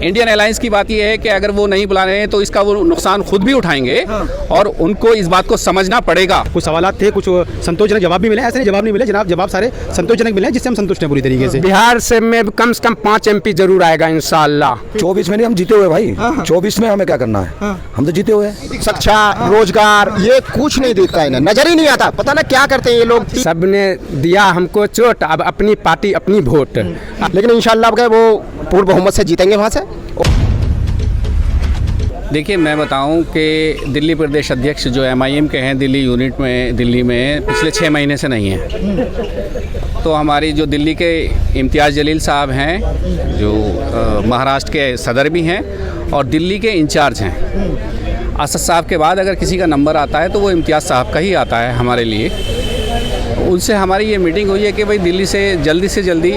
Indian Allianz की बात यह है कि अगर वो नहीं बुला रहे हैं तो इसका वो नुकसान खुद भी उठाएंगे और उनको इस बात को समझना पड़ेगा। कुछ सवालात थे, कुछ संतोषजनक जवाब भी मिले, ऐसे नहीं जवाब नहीं मिले जनाब, जवाब सारे संतोषजनक मिले जिससे हम संतुष्ट हैं पूरी तरीके से। बिहार से में कम 5 MP जरूर आएगा इंशाल्लाह। 24 में नहीं, हम जीते हुए भाई। 24 में हमें क्या करना है, हम तो जीते हुए हैं। शिक्षा, रोजगार, ये कुछ नहीं दिखता है, नजर ही नहीं आता, पता ना क्या करते हैं ये लोग। सबने दिया हमको चोट, अब अपनी पार्टी अपनी वोट, लेकिन इंशाल्लाह अब वो पूर्ण बहुमत से जीतेंगे वहाँ से। देखिए, मैं बताऊं कि दिल्ली प्रदेश अध्यक्ष जो MIM के हैं दिल्ली यूनिट में, दिल्ली में पिछले 6 महीने से नहीं हैं। तो हमारी जो दिल्ली के इम्तियाज़ जलील साहब हैं, जो महाराष्ट्र के सदर भी हैं और दिल्ली के इंचार्ज हैं। असद साहब के बाद अगर किसी का नंबर आता है तो वो इम्तियाज़ साहब का ही आता है हमारे लिए। उनसे हमारी ये मीटिंग हुई है कि भाई दिल्ली से जल्दी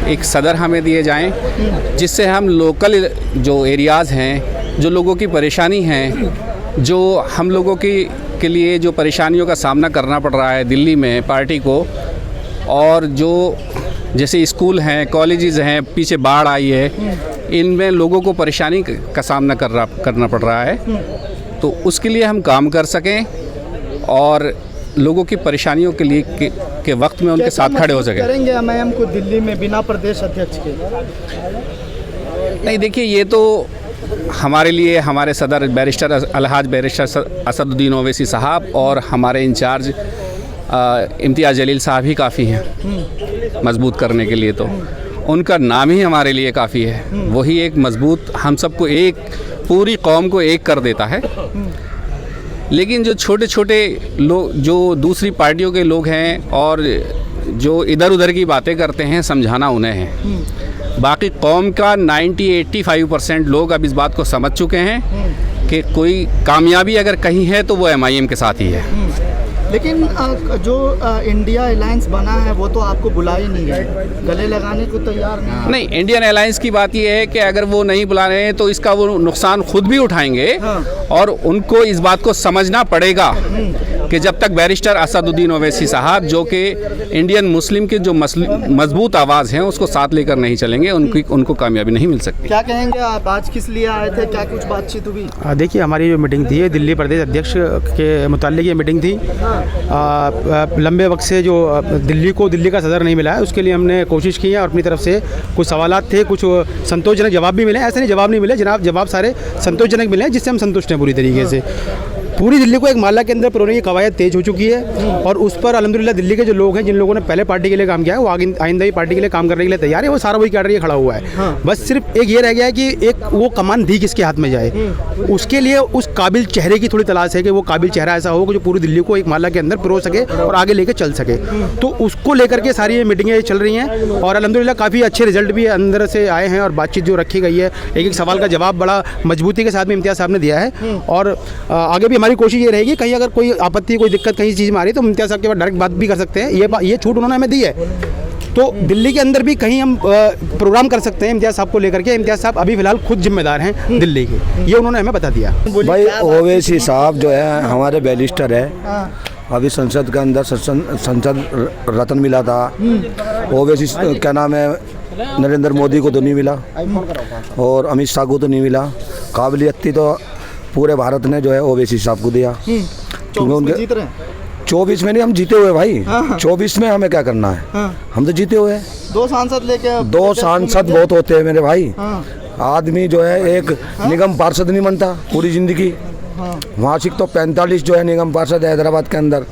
एक सदर हमें दिए जाएं, जिससे हम लोकल जो एरियाज़ हैं, जो लोगों की परेशानी है, जो हम लोगों के लिए जो परेशानियों का सामना करना पड़ रहा है दिल्ली में पार्टी को, और जो जैसे स्कूल हैं, कॉलेजेस हैं, पीछे बाढ़ आई है, इनमें लोगों को परेशानी का सामना करना पड़ रहा है, तो उसके लिए हम काम कर सकें और लोगों की परेशानियों के लिए के वक्त में उनके साथ खड़े हो सके। करेंगे MIM को दिल्ली में बिना प्रदेश अध्यक्ष के? नहीं, देखिए, ये तो हमारे लिए हमारे सदर बैरिस्टर अलहाज बैरिस्टर असदुद्दीन ओवैसी साहब और हमारे इंचार्ज इम्तियाज़ जलील साहब ही काफ़ी हैं मजबूत करने के लिए। तो उनका नाम ही हमारे लिए काफ़ी है। वही एक मजबूत, हम सबको एक, पूरी कौम को एक कर देता है। लेकिन जो छोटे छोटे लोग, जो दूसरी पार्टियों के लोग हैं और जो इधर उधर की बातें करते हैं, समझाना उन्हें है। बाकी कौम का 85% लोग अब इस बात को समझ चुके हैं कि कोई कामयाबी अगर कहीं है तो वो MIM के साथ ही है। लेकिन जो इंडिया अलायंस बना है वो तो आपको बुला ही नहीं है, गले लगाने को तैयार नहीं। इंडियन अलायंस की बात यह है कि अगर वो नहीं बुला रहे हैं तो इसका वो नुकसान खुद भी उठाएंगे और उनको इस बात को समझना पड़ेगा कि जब तक बैरिस्टर असदुद्दीन ओवैसी साहब, जो कि इंडियन मुस्लिम के जो मजबूत आवाज़ हैं, उसको साथ लेकर नहीं चलेंगे, उनको कामयाबी नहीं मिल सकती। क्या कहेंगे आप, आज किस लिए आए थे, क्या कुछ बातचीत हुई? देखिए, हमारी जो मीटिंग थी दिल्ली प्रदेश अध्यक्ष के मुताल्लिक ये मीटिंग थी। लंबे वक्त से जो दिल्ली का सदर नहीं मिला है, उसके लिए हमने कोशिश की है और अपनी तरफ से कुछ सवालात थे, कुछ संतोषजनक जवाब भी मिले, ऐसे नहीं जवाब नहीं मिले जनाब, जवाब सारे संतोषजनक मिले जिससे हम संतुष्ट हैं पूरी तरीके से। पूरी दिल्ली को एक माला के अंदर पुरानी की कवायद तेज हो चुकी है और उस पर अल्हम्दुलिल्लाह दिल्ली के जो लोग हैं, जिन लोगों ने पहले पार्टी के लिए काम किया है, वो आइंदा ही पार्टी के लिए काम करने के लिए तैयार है। वो सारा वही कैडर खड़ा हुआ है। बस सिर्फ एक ये रह गया है कि एक वो कमान दी किसके हाथ में जाए, उसके लिए उस काबिल चेहरे की थोड़ी तलाश है कि वो काबिल चेहरा ऐसा हो कि जो पूरी दिल्ली को एक माला के अंदर पिरो सके और आगे लेके चल सके। तो उसको लेकर के सारी ये मीटिंगें चल रही हैं और अल्हम्दुलिल्लाह काफ़ी अच्छे रिजल्ट भी अंदर से आए हैं और बातचीत जो रखी गई है, एक सवाल का जवाब बड़ा मजबूती के साथ में इम्तियाज़ साहब ने दिया है। और आगे भी हमारी कोशिश ये रहेगी, कहीं अगर कोई आपत्ति, कोई दिक्कत कहीं चीज़ में आ रही है तो इम्तियाज़ साहब के बाद डायरेक्ट बात भी कर सकते हैं। ये छूट उन्होंने हमें दी है, तो दिल्ली के अंदर भी कहीं हम प्रोग्राम कर सकते हैं इम्तियाज़ साहब को लेकर के। इम्तियाज़ साहब अभी फ़िलहाल खुद जिम्मेदार हैं दिल्ली के, ये उन्होंने हमें बता दिया। भाई ओवैसी साहब जो है हमारे बैरिस्टर है, अभी संसद के अंदर संसद रत्न मिला था। ओवैसी क्या नाम है, नरेंद्र मोदी को तो नहीं मिला और अमित शाह को तो नहीं मिला। काबिलियत थी तो पूरे भारत ने जो है ओवैसी साहब को दिया। 24 में नहीं, हम जीते हुए भाई। 24 में हमें क्या करना है, हम तो जीते हुए हैं। 2 सांसद लेके, 2 सांसद बहुत होते हैं मेरे भाई। आदमी जो है एक निगम पार्षद नहीं बनता पूरी जिंदगी। वार्षिक तो 45 जो है निगम पार्षद है हैदराबाद के अंदर,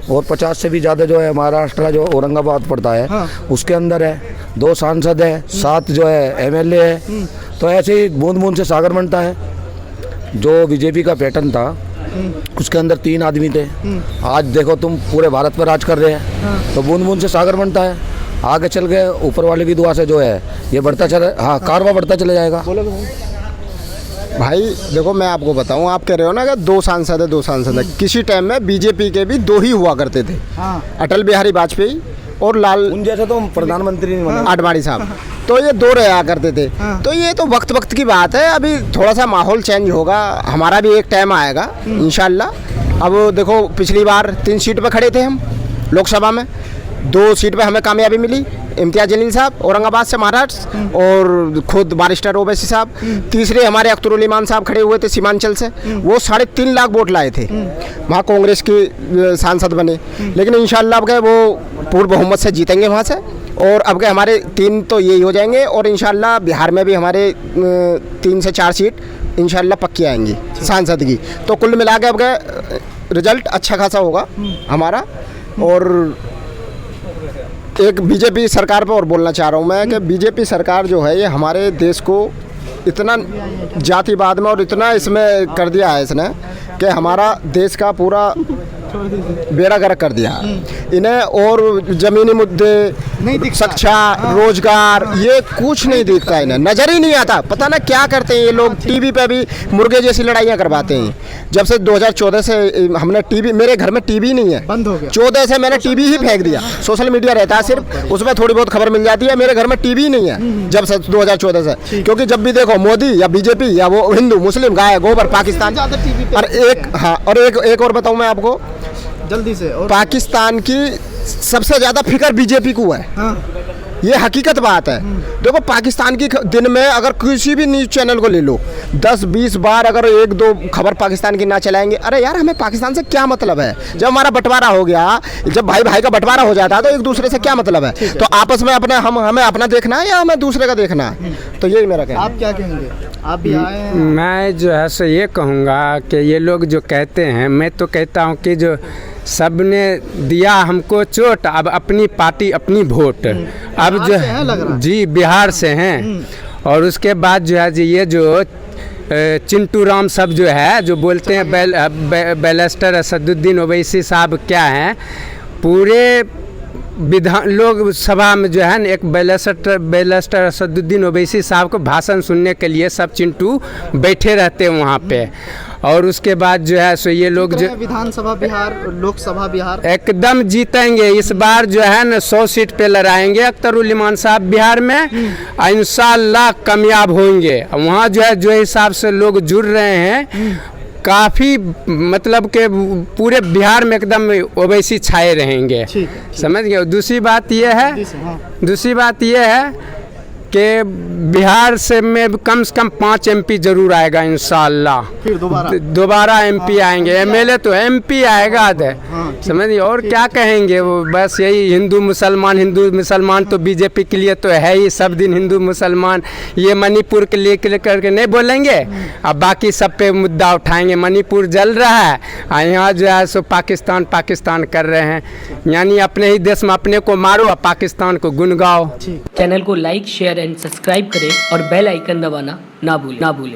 और 50 से भी ज़्यादा जो है महाराष्ट्र जो औरंगाबाद पड़ता है उसके अंदर है। 2 सांसद है, 7 जो है MLA है। तो ऐसे ही बूंद बूंद से सागर बनता है। जो बीजेपी का पैटर्न था उसके अंदर 3 आदमी थे, आज देखो तुम पूरे भारत पर राज कर रहे हैं। तो बूंद बूंद से सागर बनता है। आगे चल गए ऊपर वाले की दुआ से जो है ये बढ़ता चले, हाँ कारवा बढ़ता चले जाएगा। भाई देखो, मैं आपको बताऊं, आप कह रहे हो ना कि 2 सांसद है, 2 सांसद है। किसी टाइम में बीजेपी के भी 2 ही हुआ करते थे, अटल बिहारी वाजपेयी और लाल, उन जैसे तो प्रधानमंत्री नहीं बने, आडवाणी साहब। तो ये 2 रहा करते थे। तो ये तो वक्त की बात है, अभी थोड़ा सा माहौल चेंज होगा, हमारा भी एक टाइम आएगा इंशाल्लाह। अब देखो, पिछली बार 3 सीट पर खड़े थे हम लोकसभा में, 2 सीट पे हमें कामयाबी मिली, इम्तियाज जलील साहब औरंगाबाद से महाराष्ट्र और खुद बारिस्टर ओवैसी साहब। तीसरे हमारे अख्तरुल ईमान साहब खड़े हुए थे सीमांचल से, वो 3.5 लाख वोट लाए थे, वहाँ कांग्रेस के सांसद बने। लेकिन इंशाल्लाह अब गए वो पूर्ण बहुमत से जीतेंगे वहाँ से, और अब गए हमारे 3 तो यही हो जाएंगे, और इंशाल्लाह बिहार में भी हमारे 3 से 4 सीट इंशाल्लाह पक्की आएंगी सांसद की। तो कुल मिला के अब गए रिजल्ट अच्छा खासा होगा हमारा। और एक बीजेपी सरकार पर और बोलना चाह रहा हूँ मैं कि बीजेपी सरकार जो है ये हमारे देश को इतना जातिवाद में और इतना इसमें कर दिया है इसने कि हमारा देश का पूरा बेड़ा गर्क कर दिया है इन्हें। और ज़मीनी मुद्दे, शिक्षा, रोजगार, ये कुछ नहीं दिखता इन्हें, नज़र ही नहीं आता। पता ना क्या करते हैं ये लोग, टीवी पे भी मुर्गे जैसी लड़ाइयाँ करवाते हैं। जब से 2014 से हमने टीवी, मेरे घर में टीवी नहीं है, बंद हो गया। 14 से मैंने टीवी ही फेंक दिया। सोशल मीडिया रहता है सिर्फ, उसमें थोड़ी बहुत खबर मिल जाती है। मेरे घर में टीवी नहीं है जब से 2014 से, क्योंकि जब भी देखो मोदी या बीजेपी या वो हिंदू मुस्लिम गाय गोबर पाकिस्तान। और एक और बताऊँ मैं आपको जल्दी से, और पाकिस्तान की सबसे ज़्यादा फिक्र बीजेपी को है। ये हकीकत बात है। देखो पाकिस्तान की दिन में अगर किसी भी न्यूज़ चैनल को ले लो 10-20 बार अगर 1-2 खबर पाकिस्तान की ना चलाएंगे, अरे यार हमें पाकिस्तान से क्या मतलब है। जब हमारा बंटवारा हो गया, जब भाई भाई का बंटवारा हो जाता है तो एक दूसरे से क्या मतलब है। तो आपस में अपने हमें अपना देखना है या हमें दूसरे का देखना है, तो यही मेरा कहना है। आप क्या कहेंगे? आप भी आए हैं। मैं जो है सो ये कहूँगा कि ये लोग जो कहते हैं, मैं तो कहता हूँ कि जो सब ने दिया हमको चोट, अब अपनी पार्टी अपनी वोट। अब जो है जी बिहार से हैं, और उसके बाद जो है जी ये जो चिंटू राम सब जो है जो बोलते हैं बैरिस्टर असदुद्दीन ओवैसी साहब क्या हैं, पूरे विधान लोग सभा में जो है ना एक बैरिस्टर असदुद्दीन ओवैसी साहब को भाषण सुनने के लिए सब चिंटू बैठे रहते हैं वहाँ पे। और उसके बाद जो है सो ये लोग जो विधानसभा बिहार, लोकसभा बिहार एकदम जीतेंगे इस बार जो है ना 100 सीट पे लड़ाएंगे अख्तरुल ईमान साहब बिहार में, इंशाल्लाह कामयाब होंगे। वहाँ जो है जो हिसाब से लोग जुड़ रहे हैं काफ़ी, मतलब के पूरे बिहार में एकदम ओवैसी छाए रहेंगे, समझ गए। दूसरी बात ये है कि बिहार से में कम से कम 5 MP जरूर आएगा इंशाल्लाह। फिर दोबारा MP आएंगे, MLA तो MP आएगा, समझिए। और क्या कहेंगे वो, बस यही हिंदू मुसलमान तो बीजेपी के लिए तो है ही, सब दिन हिंदू मुसलमान। ये मणिपुर के लिए करके नहीं बोलेंगे, अब बाकी सब पे मुद्दा उठाएंगे। मणिपुर जल रहा है और यहाँ जो है सो पाकिस्तान कर रहे हैं, यानी अपने ही देश में अपने को मारो और पाकिस्तान को गुन गाओ। चैनल को लाइक, शेयर एंड सब्सक्राइब करें और बेल आइकन दबाना ना भूलें।